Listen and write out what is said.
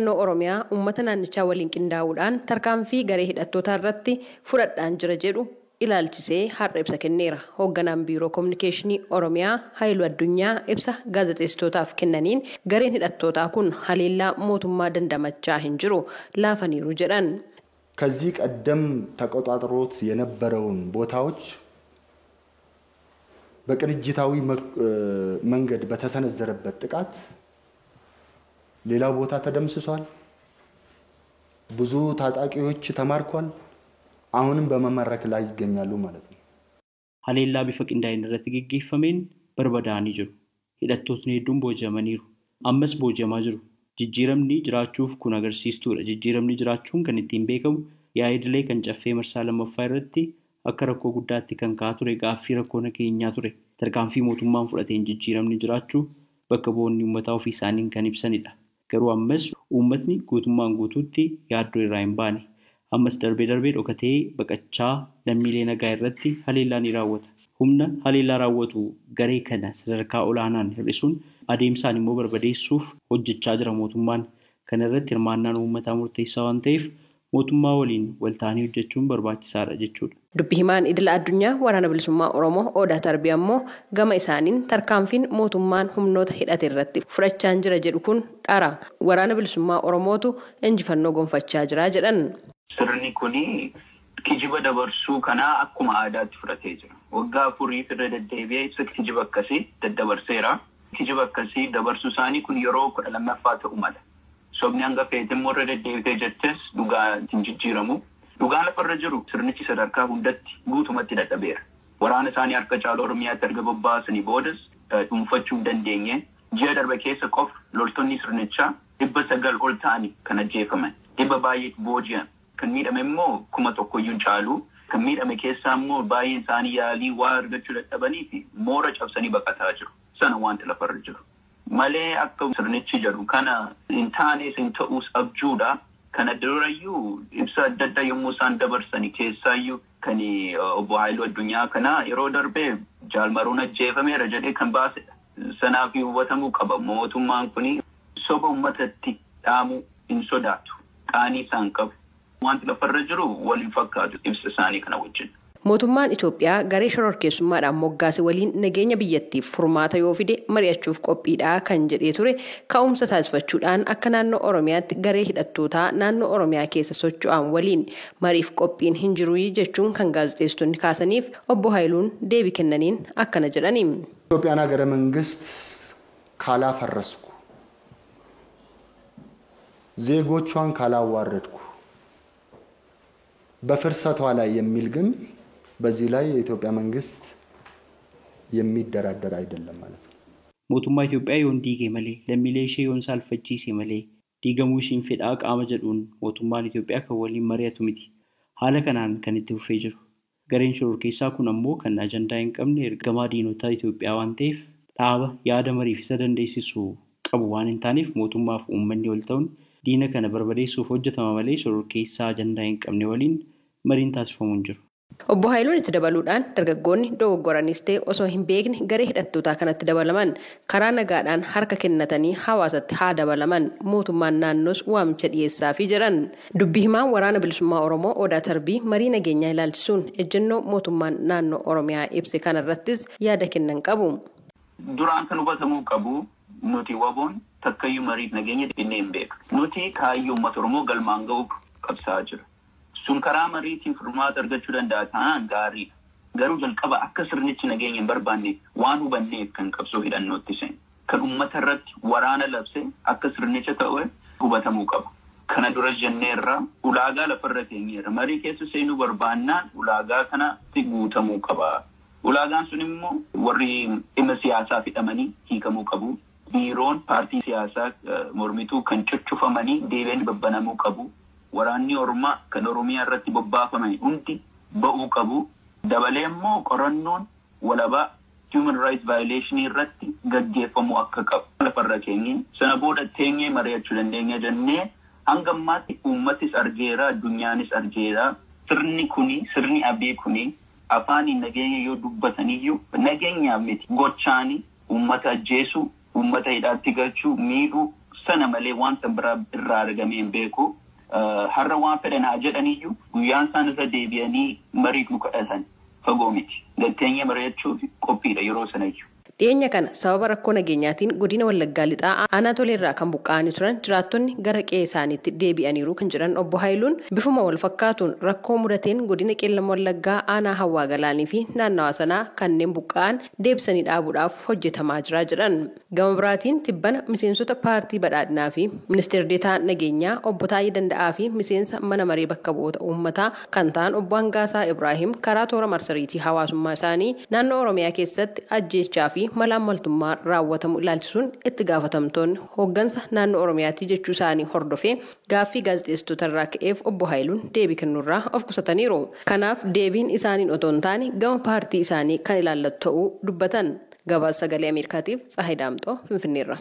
naannoo Oromiyaa uummata naannichaa waliin qindaa'uudhaan tarkaanfii garee hidhattootaa irratti fudhadhaan jira jedhu ilaalchisee har'a ibsa kenneera. Hoogganaan biiroo kominikeeshinii Oromiyaa Haayiluu Addunyaa ibsa gaazexeessitootaaf kennaniin gareen hidhattootaa kun haleellaa mootummaa dandamachaa hin jiru laafaniiru jedhan. ከዚህ ቀደም ተቆጣጥሮት የነበረውን ቦታዎች በቅንጅታዊ መንገድ በተሰነዘረበት ጥቃት ሌላ ቦታ ተደምስሷል። ብዙ ታጣቂዎች ተማርኳል። አሁንም በመመረክ ላይ ይገኛሉ ማለት ነው። ሀሌላ ቢፈቅንዳይን ረቲ ገገፈመን በርበዳኒ ጅሩ ሂደቶትኒ ሄዱን ቦጀመኒሩ አመስ ቦጀማ ጅሩ jijjiiramni jiraachuuf kun agarsiistuudha. Jijjiiramni jiraachuun kan ittiin beekamu yaa'idilee kan caffee marsaa lammaffaa irratti akka rakkoo guddaatti kan ka'aa ture gaaffii rakkoo nageenyaa ture. Tarkaanfii mootummaan fudhateen jijjiiramni jiraachuu bakka bu'oonni uummataa ofii isaaniin kan ibsanidha. Garuu ammas uummatni guutummaan guutuutti yaaddoo irraa hin baane. Ammas darbee dhokatee baqachaa lammiilee nagaa irratti haleellaa ni raawwata. Humna haleellaa raawwatu garee kana sadarkaa olaanaan hir'isuun adeemsaan immoo barbadeessuuf hojjechaa jira mootummaan. Kana irratti hirmaannaan uummataa murteessaa waan ta'eef mootummaa waliin waltaanii hojjechuun barbaachisaadha jechuudha. Dubbi himaan idila addunyaa waraana bilisummaa Oromoo Odaa Tarbii ammoo gama isaaniin tarkaanfiin mootummaan humnoota hidhate irratti fudhachaa jira jedhu kun dhara. Waraana bilisummaa Oromootu injifannoo gonfachaa jira jedhan. Sirni kuni kijiba dabarsuu kana akkuma aadaatti fudhatee jira. Waggaa afurii irra deddeebi'ee ibsa kijiba akkasii daddabarseera. Kijiba akkasii dabarsuu isaanii kun yeroo 12ffaa ta'u mala. Sobni hanga feete immoo irra deddeebitee jettes dhugaa hin jijjiiramu. Dhugaan lafarra jiru sirnichi sadarkaa hundatti guutumatti dadhabeera. Waraana isaanii harka caalaa Oromiyaatti erga bobbaasanii boodas dhuunfachuu hin dandeenye. Ji'a darbe keessa qofa loltoonni sirnichaa 900 ol ta'anii kan ajjeefaman. 100 baay'eetu booji'an. Kan miidhame immoo 1,000 caalu. Kan miidhame keessaa immoo baay'een isaanii yaalii waa argachuu dadhabanii fi moora cabsanii baqataa jiru. Sana wanti lafarra jiru. Malee akka sirnichi jedhu kana hin taanes hin ta'us abjuudha. Kana durayyuu ibsa adda addaa yommuu isaan dabarsanii keessaayyuu kan obbo Haayiluu Addunyaa kana yeroo darbee jaalmaruun ajjeefameera jedhee kan baasedha. Sanaaf hubatamuu qaba. Mootummaan kun soba uummatatti dhaamuu hin sodaatu. Qaanii isaan qabu. Wanti lafarra jiru waliin fakkaatu ibsa isaanii kana wajjin. Mootummaan Itoophiyaa garee shororkeessummaadhaan moggaase waliin nageenya biyyattiif furmaata yoo fide mari'achuuf qophiidhaa kan jedhee ture ka'umsa taasifachuudhaan akka naannoo Oromiyaatti garee hidhattootaa naannoo Oromiyaa keessa socho'an waliin mariif qophiin hin jiru jechuun kan gaazexeessitoonni kaasaniif obbo Haayiluun deebii kennaniin akkana jedhani. ኢትዮጵያን ሀገረ መንግስት ካላፈረስኩ ዜጎቿን ካላዋረድኩ በፍርሰቷ ላይ የሚል ግን በዚህ ላይ የኢትዮጵያ መንግስት የሚደራደር አይደለም ማለት ነው። mootummaa Itoophiyaa yoon diige malee lammiilee ishee yoon saalfachiise malee diigamuu ishiin fedhaa qaama jedhuun mootummaan Itoophiyaa kan waliin mari'atu miti. Haala kanaan kan itti fufee jiru. Gareen shororkeessaa kun ammoo kan ajandaa hin qabne ergamaa diinotaa Itoophiyaa waan ta'eef dhaaba yaada mariif isa dandeessisu qabu waan hin taaneef mootummaaf uummanni wal ta'uun diina kana barbadeessuuf hojjetama malee shororkeessaa ajandaa hin qabne waliin mariin taasifamuu hin jiru. Obbo Haayiluun itti dabaluudhaan dargaggoonni dogoggoranis ta'e osoo hin beekne garee hidhattootaa kanatti dabalaman karaa nagaadhaan harka kennatanii hawaasatti haa dabalaman mootummaan naannoos waamicha dhiyeessaafii jiran. Dubbi himaan waraana bilisummaa Oromoo Odaa Tarbii marii nageenyaa ilaalchisuun ejjennoo mootummaan naannoo Oromiyaa ibse kanarrattis yaada kennan qabu. Duraan kan hubatamuu qabu nuti waboon takkayyuu mariif nageenya dhinnee hin beeku. Nuti kaayyoo uummata Oromoo galmaan ga'uuf qabsaa'aa jira. Sun karaa mariitiin furmaata argachuu danda'a taanaan gaariidha. Garuu jalqaba akka sirnichi nageenya hin barbaanne waan hubanneef kan qabsoo hidhannootti seenu. Kan uummata irratti waraana labse akka sirnicha ta'e hubatamuu qaba. Kana dura jenneerra ulaagaa lafarra keenyeerra. Marii keessa seenuu barbaannaan ulaagaa kanatti guutamuu qaba. Ulaagaan sun immoo warri dhimma siyaasaa hidhamanii hiikamuu qabu. Biiroon paartii siyaasaa mormituu kan cuccufamanii deebiin babbanamuu qabu. Waraanni Oromaa kan Oromiyaa irratti bobbaafaman hundi ba'uu qabu. Dabalee immoo qorannoon walabaa human rights violation irratti gaggeeffamuu akka qabu. Lafarra keenye sana booda teenyee mari'achuu dandeenya jennee hanga ammaatti uummatis argeera addunyaanis argeera. Sirni abee kuni afaaniin nageenya yoo dubbataniyyuu nageenyaaf miti gochaanii uummata ajjeesuu uummata hidhaatti galchuu miidhuu sana malee wanta biraa irraa argamee hin beeku. Har'a waan fedhan haa jedhaniyyuu guyyaan isaan irra deebi'anii marii nu kadhatan fagoo miti. Galteenyee mari'achuuf qophiidha yeroo sanayyuu. Dhiyeenya kana sababa rakkoo nageenyaatiin godina Wallaggaa lixaa aanaa toleerraa kan buqqa'anii turan jiraattonni gara qe'ee isaaniitti deebi'aniiru kan jiran obbo Haayiluun bifuma wal fakkaatuun rakkoo mudateen godina Qeellam Wallaggaa aanaa Hawwaa Galaanii fi naannawa sanaa kanneen buqqa'an deebisanii dhaabuudhaaf hojjetamaa jira jedhan. Gama biraatiin tibbana miseensota paartii badhaadhinaa fi ministeera deetaa nageenyaa obbo Taayii Danda'aa fi miseensa mana maree bakka bu'oota uummataa kan ta'an obbo Hangaasaa Ibraahim karaa toora marsariitii hawaasummaa isaanii naannoo Oromiyaa keessatti ajjeechaa fi malaammaltummaa raawwatamu ilaalchisuun itti gaafatamtoonni hooggansa naannoo Oromiyaatti jechuu isaanii hordofee gaaffii gaazexeessitoota irraa ka'eef obbo Haayiluun deebii kennuurraa of qusataniiru. Kanaaf deebiin isaaniin otoo hin taane gama paartii isaanii kan ilaallatu ta'uu dubbatan. Gabaasa sagalee Ameerikaatiif Tsahayi Daamxoo Finfinneerra.